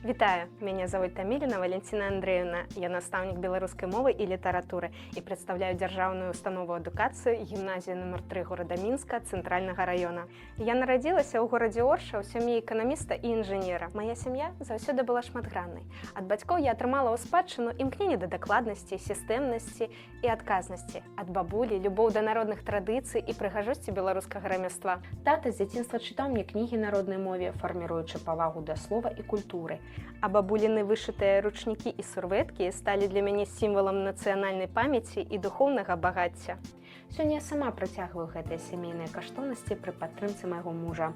Вітаю, мяне зовут Таміліна Валентина Андреевна. Я настаўнік беларускай мовы і літаратуры і прадстаўляю дзяржаўную установу адукацыі гімназію нумар 3 горада Мінска цэнтральнага раёна. Я нарадзілася ў горадзе Орша ў сям'і эканаміста і інжынера. Мая сям'я заўсёды была шматграннай. Ад бацькоў я атрымала ў спадчыну імкненне да дакладнасці, сістэмнасці і адказнасці. Ад бабулі любоў да народных традыцый і прыгажосці беларускага рамяства. Тата з дзяцінства чытаў мне кнігі на роднай мове, фарміруючы павагу да слова і культуры. А бабуліны вышытыя ручнікі і сурвэткі сталі для мяне сімвалам нацыянальнай памяці і духоўнага багацця. Сёння я сама працягваю гэтыя сямейныя каштоўнасці пры падтрымцы майго мужа.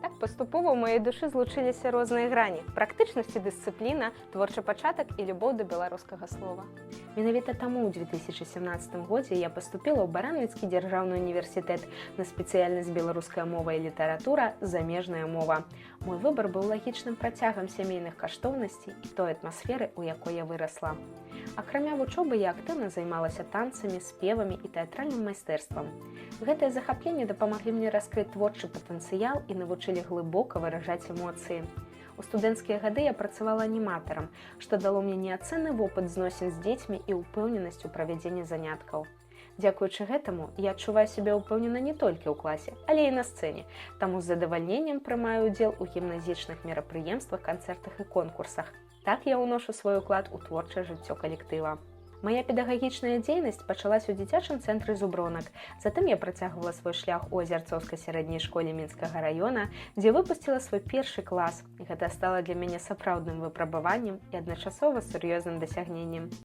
Так паступова ў маёй душы злучыліся розныя грані: практычнасць і дысцыпліна, творчы пачатак і любоў да беларускага слова. Менавіта таму ў 2017 годзе я паступіла ў Баранавіцкі дзяржаўны універсітэт на спецыяльнасць беларуская мова і літаратура, замежная мова. Мой выбар быў лагічным працягам сямейных каштоўнасцей і той атмасферы, у якой я вырасла. Акрамя вучобы я актыўна займалася танцамі, спевамі і тэатральным майстэрствам. Гэтыя захапленні дапамаглі мне раскрыць творчы патэнцыял і навучылі глыбока выражаць эмоцыі. У студэнцкія гады я працавала аніматарам, што дало мне неацэнны вопыт зносін з дзецьмі і ўпэўненасць у правядзенні заняткаў. Дзякуючы гэтаму я адчуваю сябе ўпэўнена не толькі ў класе, але і на сцэне, таму з задавальненнем прымаю ўдзел у гімназічных мерапрыемствах, канцэртах і конкурсах. Так я ўношу свой уклад у творчае жыццё калектыва. Мая педагагічная дзейнасць пачалась у дзіцячым цэнтры «Зубронак». Затым я працягвала свой шлях у Азярцоўскай сярэдняй школе Мінскага раёна, дзе выпусціла свой першы клас. Гэта стала для мяне сапраўдным выпрабаваннем і адначасова сур'ёзным дасягненнем.